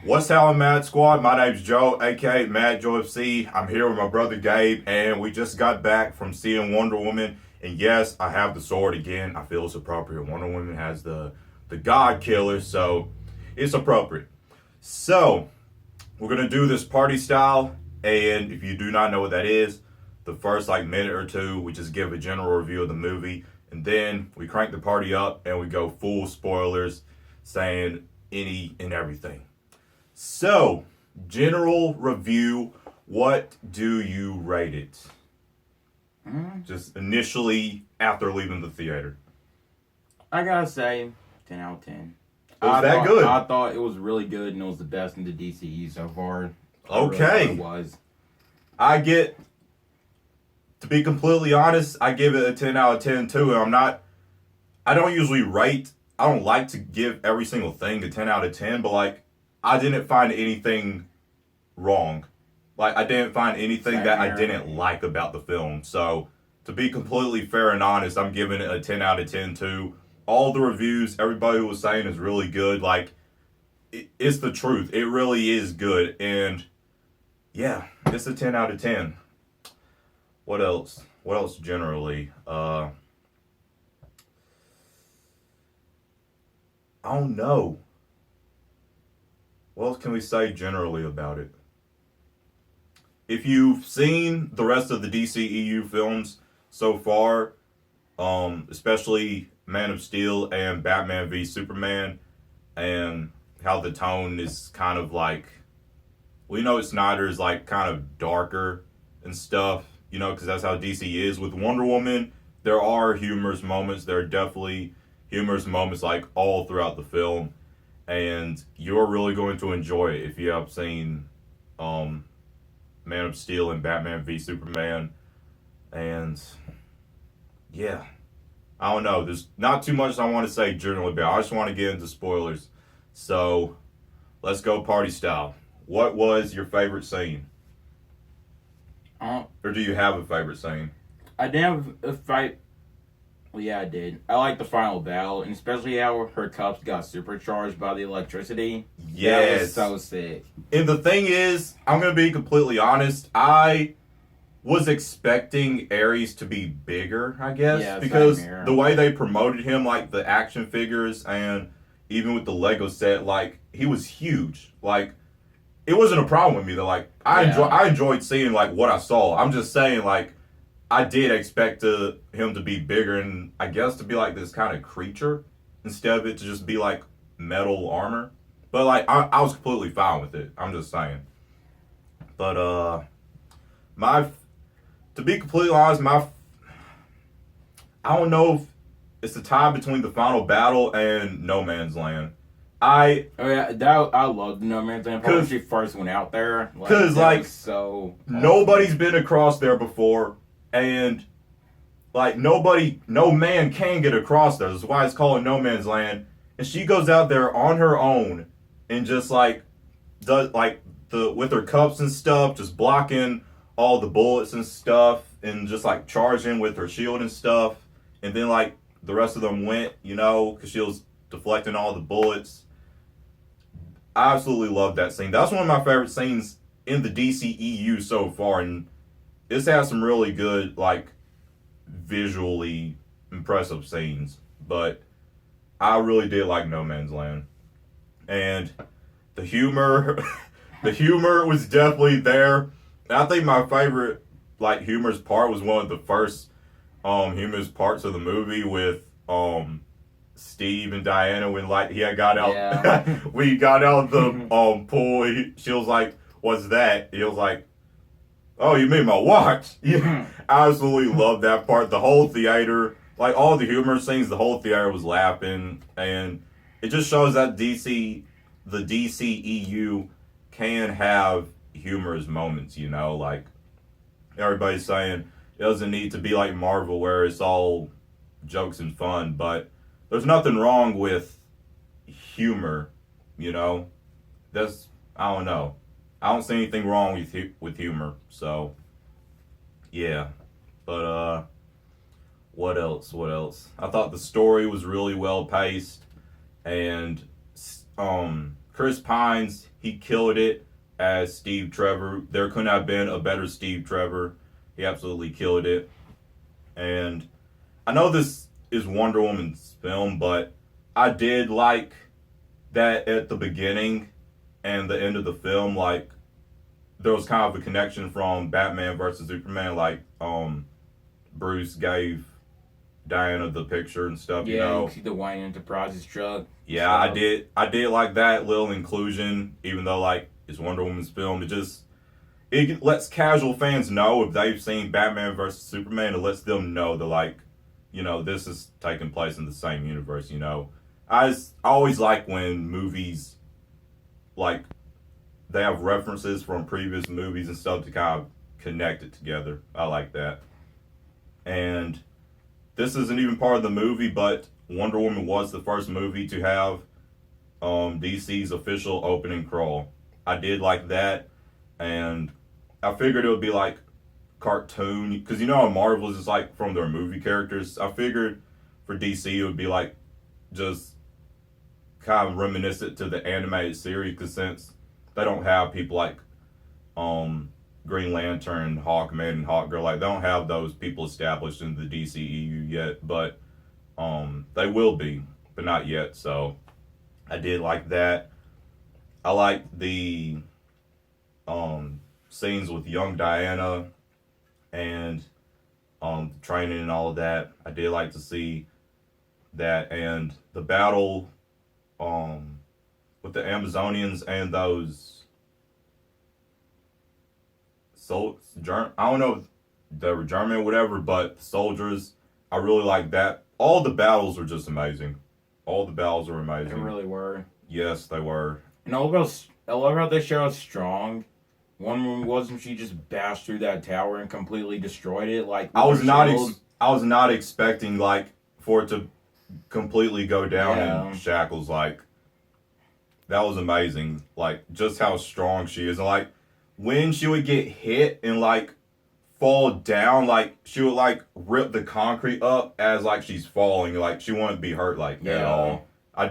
What's happening, Mad Squad? My name's Joe, aka Mad Joe FC. I'm here with my brother Gabe, and we just got back from seeing Wonder Woman. And yes, I have the sword again. I feel it's appropriate. Wonder Woman has the God Killer, so it's appropriate. So we're gonna do this party style, and if you do not know what that is, the first minute or two, we just give a general review of the movie, and then we crank the party up and we go full spoilers, saying any and everything. So, general review, what do you rate it? Just initially after leaving the theater. I gotta say, 10 out of 10. Was that good? I thought it was really good, and it was the best in the DCE so far. Okay. It was. To be completely honest, I give it a 10 out of 10 too. I don't usually rate, I don't like to give every single thing a 10 out of 10, but I didn't find anything wrong. I didn't find anything that I didn't like about the film. So, to be completely fair and honest, I'm giving it a 10 out of 10 too. All the reviews, everybody was saying is really good. It's the truth. It really is good. And, yeah, it's a 10 out of 10. What else? What else generally? I don't know. What else can we say generally about it? If you've seen the rest of the DCEU films so far, especially Man of Steel and Batman v Superman, and how the tone is kind of we know Snyder is kind of darker and stuff, because that's how DC is. With Wonder Woman, there are humorous moments. There are definitely humorous moments all throughout the film. And you're really going to enjoy it if you have seen Man of Steel and Batman v Superman. And yeah, I don't know. There's not too much I want to say generally about it. I just want to get into spoilers. So let's go party style. What was your favorite scene? Or do you have a favorite scene? I didn't have a fight. Well, yeah, I did. I like the final battle, and especially how her cups got supercharged by the electricity. Yes. That was so sick. And the thing is, I'm going to be completely honest, I was expecting Ares to be bigger, I guess. Yeah, because the way they promoted him, the action figures, and even with the Lego set, he was huge. It wasn't a problem with me, though. I enjoyed seeing, what I saw. I'm just saying, I did expect him to be bigger and I guess to be this kind of creature instead of it to just be metal armor. But I was completely fine with it. I'm just saying. But to be completely honest, I don't know if it's a tie between the final battle and No Man's Land. I loved No Man's Land when she first went out there. Because nobody's been across there before. And no man can get across there. That's why it's called No Man's Land. And she goes out there on her own and just does with her cups and stuff, just blocking all the bullets and stuff, and just charging with her shield and stuff. And then the rest of them went, because she was deflecting all the bullets. I absolutely love that scene. That's one of my favorite scenes in the DCEU so far, and this has some really good, visually impressive scenes. But I really did like No Man's Land. And the humor, the humor was definitely there. And I think my favorite, humorous part was one of the first humorous parts of the movie with Steve and Diana when, he had got out. Yeah. We got out of the pool. She was like, "What's that?" He was like, "Oh, you mean my watch?" Yeah, I absolutely love that part. The whole theater, all the humor scenes, the whole theater was laughing, and it just shows that the DCEU can have humorous moments. Everybody's saying it doesn't need to be like Marvel where it's all jokes and fun, but there's nothing wrong with humor. I don't know. I don't see anything wrong with humor. So, yeah. But What else? What else? I thought the story was really well paced, and Chris Pines, he killed it as Steve Trevor. There couldn't have been a better Steve Trevor. He absolutely killed it. And I know this is Wonder Woman's film, but I did like that at the beginning and the end of the film, like there was kind of a connection from Batman versus Superman, like Bruce gave Diana the picture and stuff, Yeah, you know. you see the Wayne Enterprises truck. Yeah, I did like that little inclusion, even though like it's Wonder Woman's film. It lets casual fans know if they've seen Batman versus Superman. It lets them know that like, you know, this is taking place in the same universe. You know, I always like when movies like they have references from previous movies and stuff to kind of connect it together. I like that. And this isn't even part of the movie, but Wonder Woman was the first movie to have DC's official opening crawl. I did like that, and I figured it would be like cartoon, because you know how Marvel is just like from their movie characters. I figured for DC it would be like just kind of reminiscent to the animated series, because since they don't have people like Green Lantern, Hawkman, and Hawkgirl, like they don't have those people established in the DCEU yet, but they will be, but not yet. So I did like that. I liked the scenes with young Diana and training and all of that. I did like to see that, and the battle with the Amazonians and those I don't know if they were German or whatever, but soldiers, I really like that. All the battles were just amazing. All the battles were amazing. They really were. Yes, they were. And I love how they show how strong one woman was, and she just bashed through that tower and completely destroyed it. Like I was not expecting like for it to completely go down in shackles. Like that was amazing. Like just how strong she is, and like when she would get hit and like fall down, like she would like rip the concrete up as like she's falling, like she wouldn't be hurt like at all. I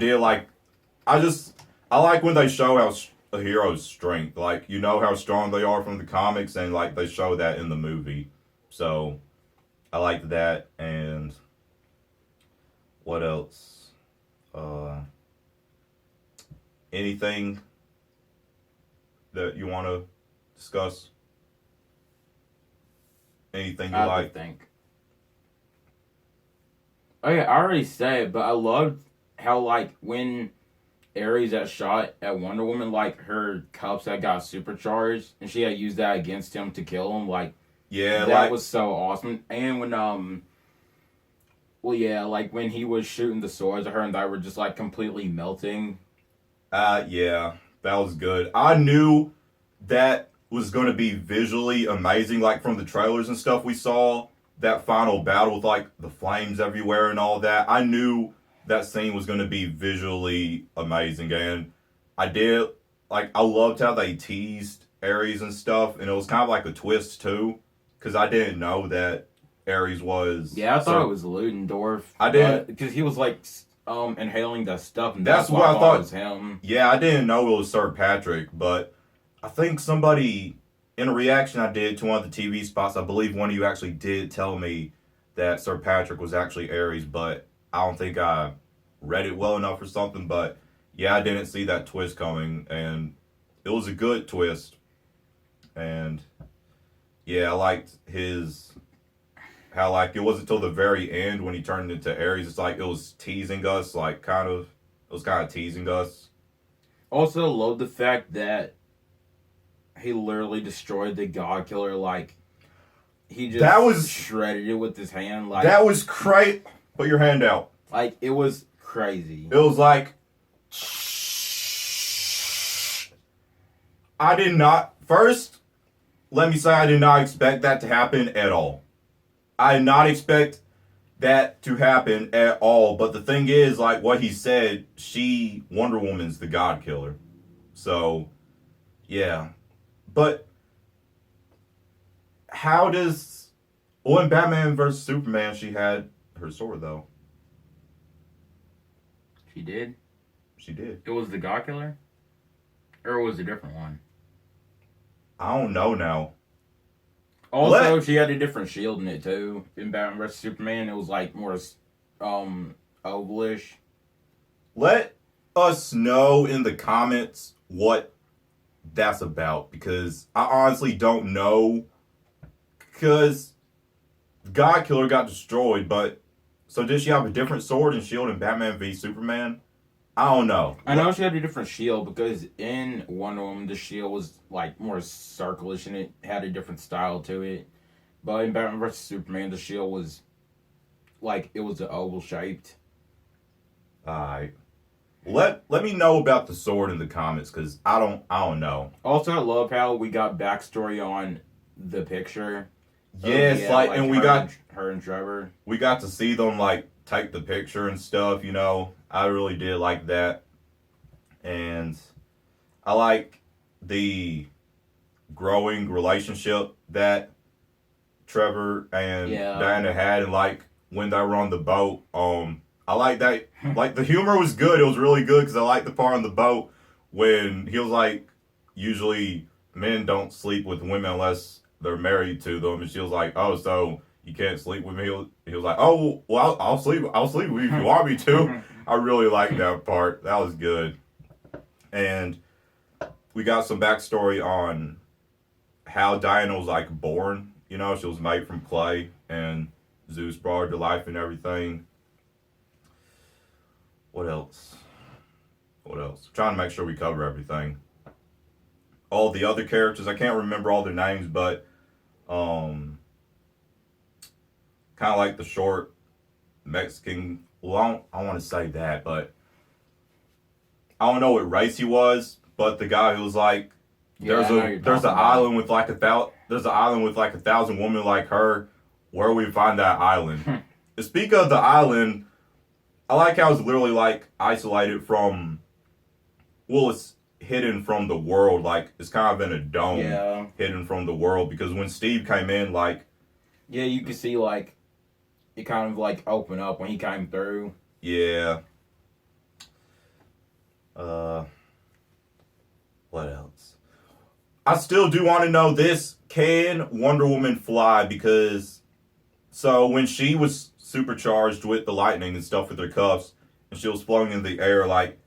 like when they show how a hero's strength, like you know how strong they are from the comics, and like they show that in the movie. So I liked that. And what else? Anything that you want to discuss? Anything you like? Think. Oh yeah, I already said it, but I loved how like when Ares that shot at Wonder Woman, like her cups that got supercharged, and she had used that against him to kill him. Like that was so awesome. And when like when he was shooting the swords at her, and they were just like completely melting. Yeah, that was good. I knew that was going to be visually amazing, like from the trailers and stuff we saw, that final battle with like the flames everywhere and all that. I knew that scene was going to be visually amazing, and I loved how they teased Ares and stuff, and it was kind of like a twist too, because I didn't know that Ares was... Yeah, I thought it was Ludendorff. I didn't... Because he was like inhaling that stuff, and that's what I thought it was him. Yeah, I didn't know it was Sir Patrick, but I think somebody, in a reaction I did to one of the TV spots, I believe one of you actually did tell me that Sir Patrick was actually Ares, but I don't think I read it well enough or something. But yeah, I didn't see that twist coming, and it was a good twist. And yeah, I liked how like it wasn't until the very end when he turned into Ares. It's like it was teasing us, like it was kind of teasing us. Also, love the fact that he literally destroyed the God Killer. Like he just shredded it with his hand. Like that was crazy. Put your hand out. Like it was crazy. It was like I did not. First, let me say I did not expect that to happen at all. I did not expect that to happen at all. But the thing is, like what he said, Wonder Woman's the God Killer. So, yeah. But how does... Well, in Batman vs. Superman, she had her sword though. She did. She did. It was the God Killer, or was it a different one? I don't know now. Also, she had a different shield in it too. In Batman vs Superman, it was like more ovalish. Let us know in the comments what that's about, because I honestly don't know. Because God Killer got destroyed, but so did she have a different sword and shield in Batman v Superman? I don't know. I know she had a different shield because in Wonder Woman the shield was like more circlish and it had a different style to it. But in Batman vs Superman the shield was like it was oval shaped. Alright. Let me know about the sword in the comments, because I don't know. Also, I love how we got backstory on the picture. Yes, and we got her and Trevor. We got to see them like take the picture and stuff. I really did like that, and I like the growing relationship that Trevor and Diana had, and like when they were on the boat. I like that. Like the humor was good. It was really good because I liked the part on the boat when he was like, usually men don't sleep with women unless they're married to them, and she was like, "Oh, so you can't sleep with me?" He was like, "Oh, well, I'll sleep with you if you want me to." I really liked that part. That was good, and we got some backstory on how Diana was like born. She was made from clay, and Zeus brought her to life and everything. What else? I'm trying to make sure we cover everything. All the other characters, I can't remember all their names, but kind of like the short Mexican. Well, I don't want to say that, but I don't know what race he was. But the guy who was like, there's an island with like there's an island with like 1,000 women like her. Where we find that island? Speak of the island, I like how it's literally like isolated from. Well, it's hidden from the world. Like it's kind of in a dome, hidden from the world. Because when Steve came in, like, you could see like it kind of like open up when he came through. Yeah. What else? I still do want to know this: can Wonder Woman fly? Because so when she was supercharged with the lightning and stuff with her cuffs, and she was floating in the air, like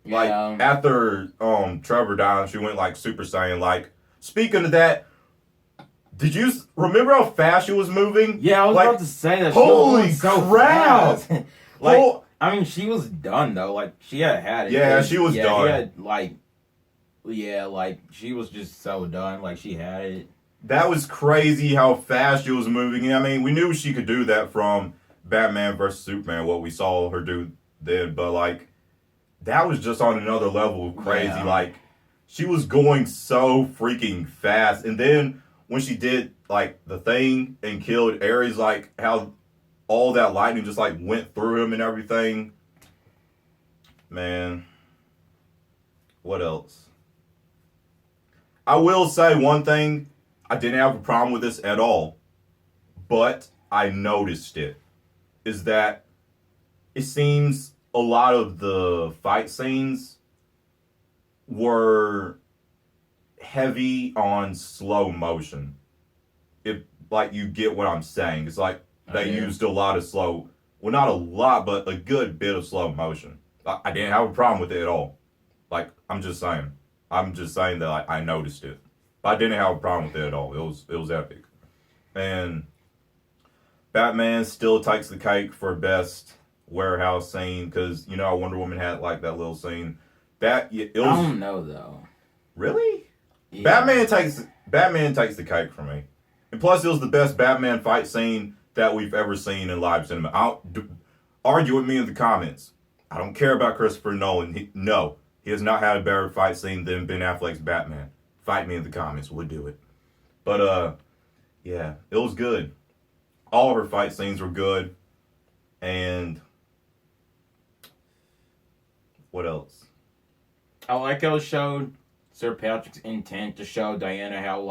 after Trevor died, she went like Super Saiyan. Like, speaking of that, did you remember how fast she was moving? Yeah, I was about to say that. Holy crap! I mean, she was done though. Like, she had it. Yeah, she was done. She had she was just so done. Like, she had it. That was crazy how fast she was moving. I mean, we knew she could do that from Batman vs Superman, what we saw her do then, but like that was just on another level of crazy. Yeah. Like she was going so freaking fast, and then when she did like the thing and killed Ares, like how all that lightning just like went through him and everything. Man, what else? I will say one thing. I didn't have a problem with this at all, but I noticed it. Is that it seems a lot of the fight scenes were heavy on slow motion. If like you get what I'm saying, it's like they used a lot of well, not a lot, but a good bit of slow motion. I didn't have a problem with it at all. Like I'm just saying that like, I noticed it. But I didn't have a problem with it at all. It was epic. And Batman still takes the cake for best warehouse scene, because Wonder Woman had like that little scene. I don't know though. Really? Yeah. Batman takes the cake for me. And plus, it was the best Batman fight scene that we've ever seen in live cinema. Argue with me in the comments. I don't care about Christopher Nolan. He has not had a better fight scene than Ben Affleck's Batman. Fight me in the comments. We'll do it. But, yeah, it was good. All of her fight scenes were good. And what else? I like how it showed Sir Patrick's intent to show Diana how,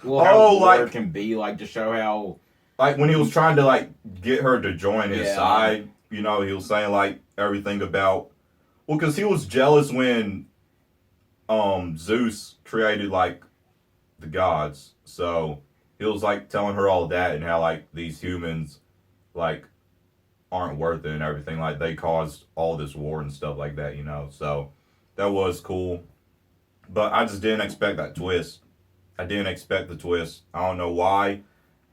how war can be. Like, to show how like when he was trying to like get her to join his Yeah. side, you know, he was saying like everything about, well, because he was jealous when Zeus created like the gods, so he was like telling her all that and how like these humans like aren't worth it and everything, like they caused all this war and stuff like that, you know. So that was cool, but I just didn't expect that twist. I didn't expect the twist. I don't know why.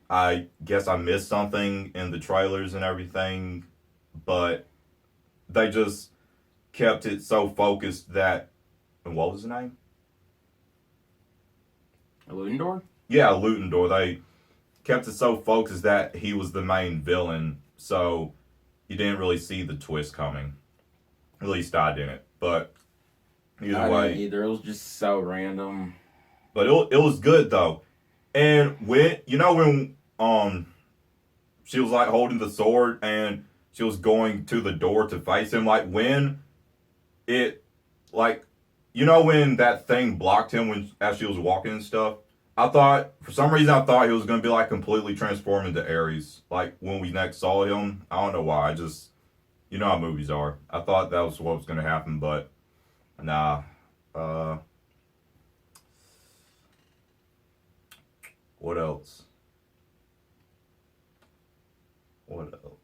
I guess I missed something in the trailers and everything, but they just kept it so focused that. And what was his name? Ludendorff? Yeah, Ludendorff. They kept it so focused that he was the main villain, so you didn't really see the twist coming. At least I didn't. But either I way, didn't either. It was just so random. but it was good though. And when when she was like holding the sword and she was going to the door to face him, like when it like when that thing blocked him when as she was walking and stuff. I thought for some reason I thought he was gonna be like completely transformed into Ares. Like when we next saw him, I don't know why. I just how movies are. I thought that was what was gonna happen, but nah. Uh, what else? What else?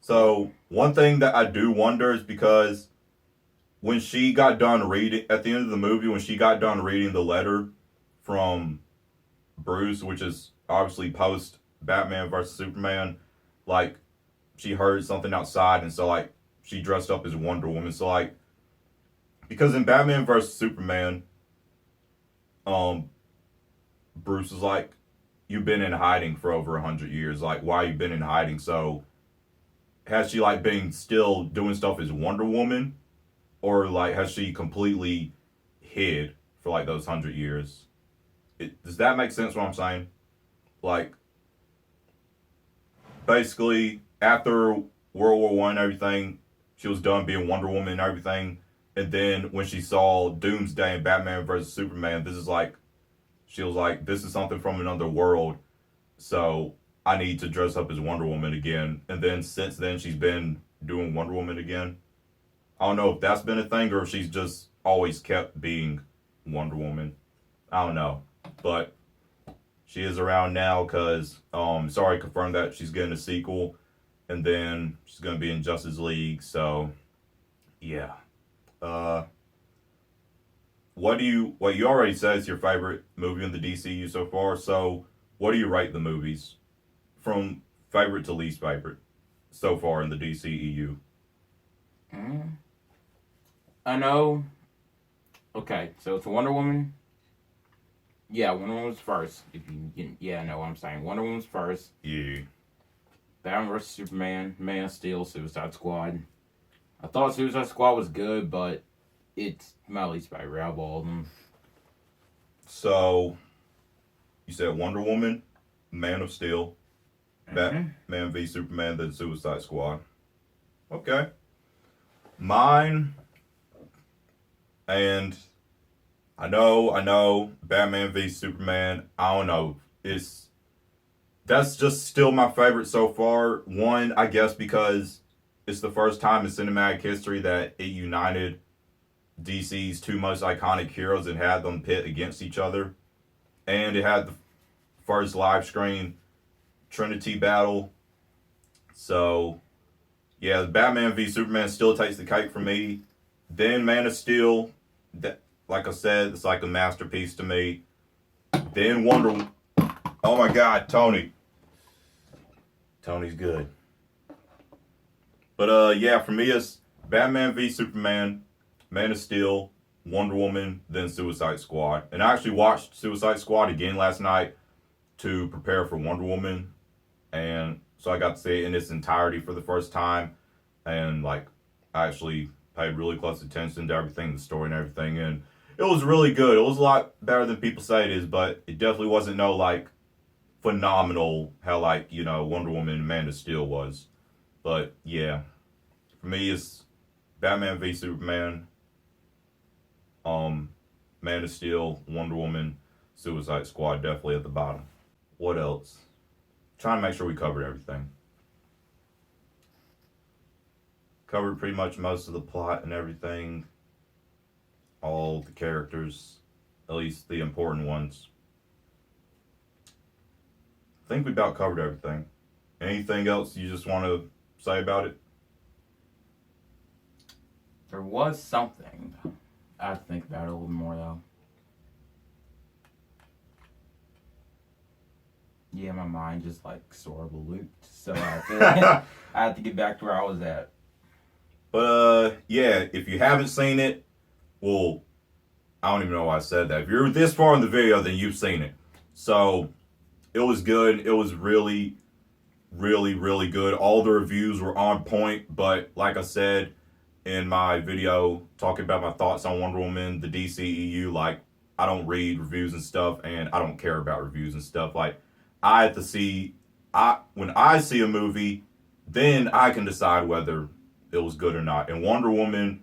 So one thing that I do wonder is because when she got done reading at the end of the movie, when she got done reading the letter from Bruce, which is obviously post Batman versus Superman, like she heard something outside, and so like she dressed up as Wonder Woman. So like because in Batman versus Superman, um, Bruce is like, "You've been in hiding for over 100 years. Like, why you been in hiding?" So has she like been still doing stuff as Wonder Woman, or like has she completely hid for like those 100 years? Does that make sense? What I'm saying? Like, basically, after World War I and everything, she was done being Wonder Woman and everything. And then when she saw Doomsday and Batman versus Superman, this is like, she was like, this is something from another world. So I need to dress up as Wonder Woman again. And then since then, she's been doing Wonder Woman again. I don't know if that's been a thing or if she's just always kept being Wonder Woman. I don't know. But she is around now because sorry, confirmed that she's getting a sequel, and then she's gonna be in Justice League. So yeah. Uh, what you already said is your favorite movie in the DCU so far. So what do you rate the movies from favorite to least favorite so far in the DCEU? Mm. I know. Okay, so it's Wonder Woman. Yeah, Wonder Woman was first. If yeah, I know what I'm saying. Wonder Woman's first. Yeah. Batman vs Superman, Man of Steel, Suicide Squad. I thought Suicide Squad was good, but it's my least favorite out of all of them. So you said Wonder Woman, Man of Steel, Mm-hmm. Batman v Superman, then Suicide Squad. Okay. Mine, and I know, Batman v Superman. I don't know. That's just still my favorite so far. One, I guess, because it's the first time in cinematic history that it united DC's two most iconic heroes and had them pit against each other, and it had the first live screen Trinity battle. So yeah, Batman v Superman still takes the cake for me. Then Man of Steel, that like I said, it's like a masterpiece to me. Then Wonder. Oh my God, Tony. Tony's good. But yeah, for me it's Batman v Superman, Man of Steel, Wonder Woman, then Suicide Squad. And I actually watched Suicide Squad again last night to prepare for Wonder Woman, and so I got to see it in its entirety for the first time, and like I actually paid really close attention to everything, the story and everything, and it was really good. It was a lot better than people say it is, but it definitely wasn't no like phenomenal how like Wonder Woman and Man of Steel was. But yeah, for me it's Batman v Superman, Man of Steel, Wonder Woman, Suicide Squad definitely at the bottom. What else? Trying to make sure we covered everything. Covered pretty much most of the plot and everything. All the characters, at least the important ones. I think we about covered everything. Anything else you just want to say about it? There was something. I have to think about it a little more though. Yeah, my mind just like sort of looped, so I had to get back to where I was at. But yeah, if you haven't seen it, well, I don't even know why I said that. If you're this far in the video, then you've seen it. So it was good. It was really, really, really good. All the reviews were on point, but like I said in my video talking about my thoughts on Wonder Woman, the DCEU, like I don't read reviews and stuff, and I don't care about reviews and stuff. Like I have to see, when I see a movie, then I can decide whether it was good or not. And Wonder Woman,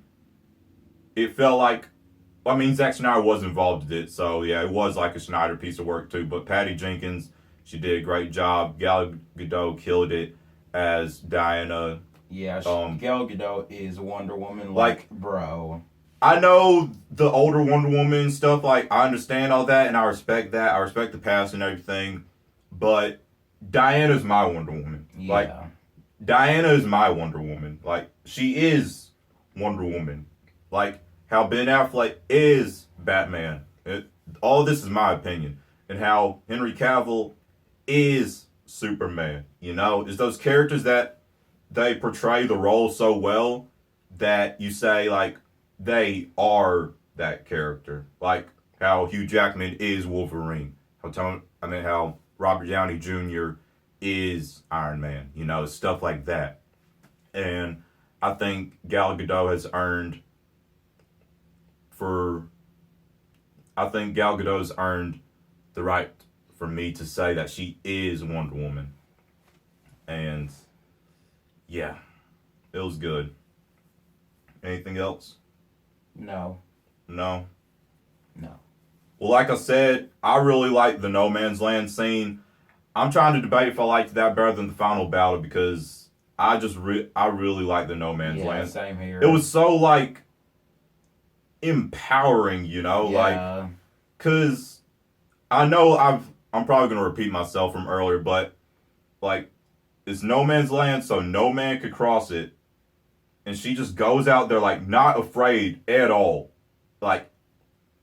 it felt like, I mean, Zack Snyder was involved in it, so yeah, it was like a Snyder piece of work too. But Patty Jenkins, she did a great job. Gal Gadot killed it as Diana. Yeah, Gal Gadot is Wonder Woman, Like, bro. I know the older Wonder Woman stuff, like, I understand all that, and I respect that. I respect the past and everything, but Diana's my Wonder Woman. Yeah. Like, Diana is my Wonder Woman. Like, she is Wonder Woman. Like, how Ben Affleck is Batman. All this is my opinion. And how Henry Cavill is Superman. You know, it's those characters that they portray the role so well that you say, like, they are that character. Like how Hugh Jackman is Wolverine. How Robert Downey Jr. is Iron Man. You know, stuff like that. And I think Gal Gadot has earned the right for me to say that she is Wonder Woman. And yeah, it was good. Anything else? No. No? No. Well, like I said, I really like the No Man's Land scene. I'm trying to debate if I liked that better than the final battle because I really like the No Man's Land. Same here. It was so, like, empowering, you know? Yeah. Like, because I know I'm probably going to repeat myself from earlier, but, like, it's No Man's Land, so no man could cross it. And she just goes out there, like, not afraid at all. Like,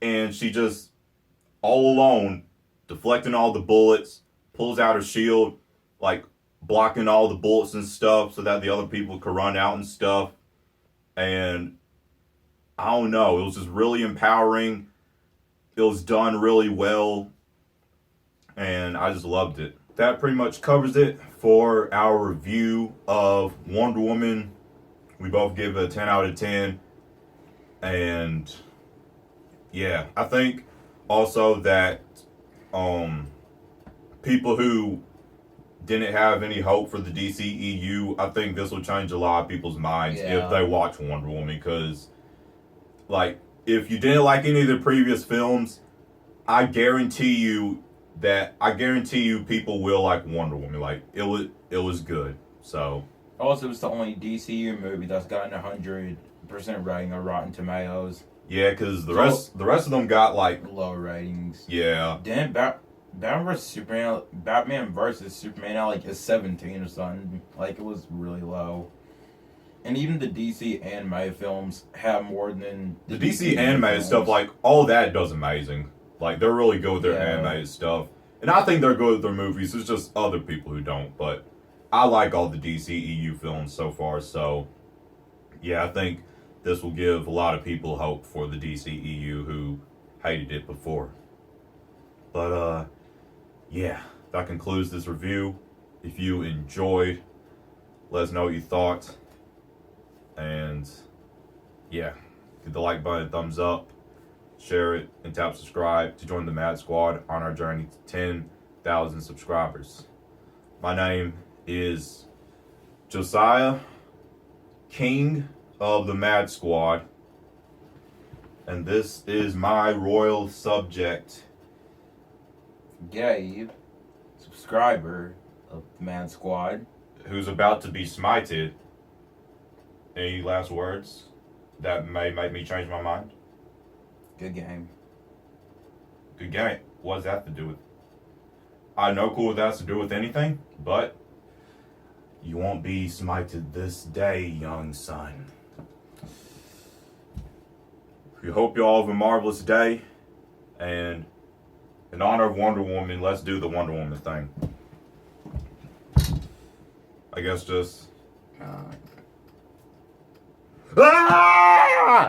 and she just, all alone, deflecting all the bullets, pulls out her shield, like, blocking all the bullets and stuff so that the other people could run out and stuff. And, I don't know, it was just really empowering. It was done really well. And I just loved it. That pretty much covers it for our review of Wonder Woman. We both give it a 10 out of 10. And yeah, I think also that people who didn't have any hope for the DCEU, I think this will change a lot of people's minds if they watch Wonder Woman. Because, like, if you didn't like any of the previous films, I guarantee you people will like Wonder Woman. Like, it was good. So. Also, it's the only DCU movie that's gotten 100% rating on Rotten Tomatoes. Yeah, because the rest of them got like low ratings. Yeah. Then Batman versus Superman now like is 17 or something. Like it was really low. And even the DC anime films have more than the DC animated stuff. Like all that does amazing. Like they're really good with their animated stuff, and I think they're good with their movies. It's just other people who don't, but. I like all the DCEU films so far, so yeah, I think this will give a lot of people hope for the DCEU who hated it before. But yeah, that concludes this review. If you enjoyed, let us know what you thought. And yeah, give the like button, thumbs up, share it, and tap subscribe to join the Mad Squad on our journey to 10,000 subscribers. My name is Josiah, King of the Mad Squad, and this is my royal subject, Gabe. subscriber of the Man Squad. who's about to be smited. Any last words that may make me change my mind? Good game. Good game. What does that have to do with? I know cool what that has to do with anything, but you won't be smited this day, young son. We hope you all have a marvelous day, and in honor of Wonder Woman, let's do the Wonder Woman thing. I guess just... Ah!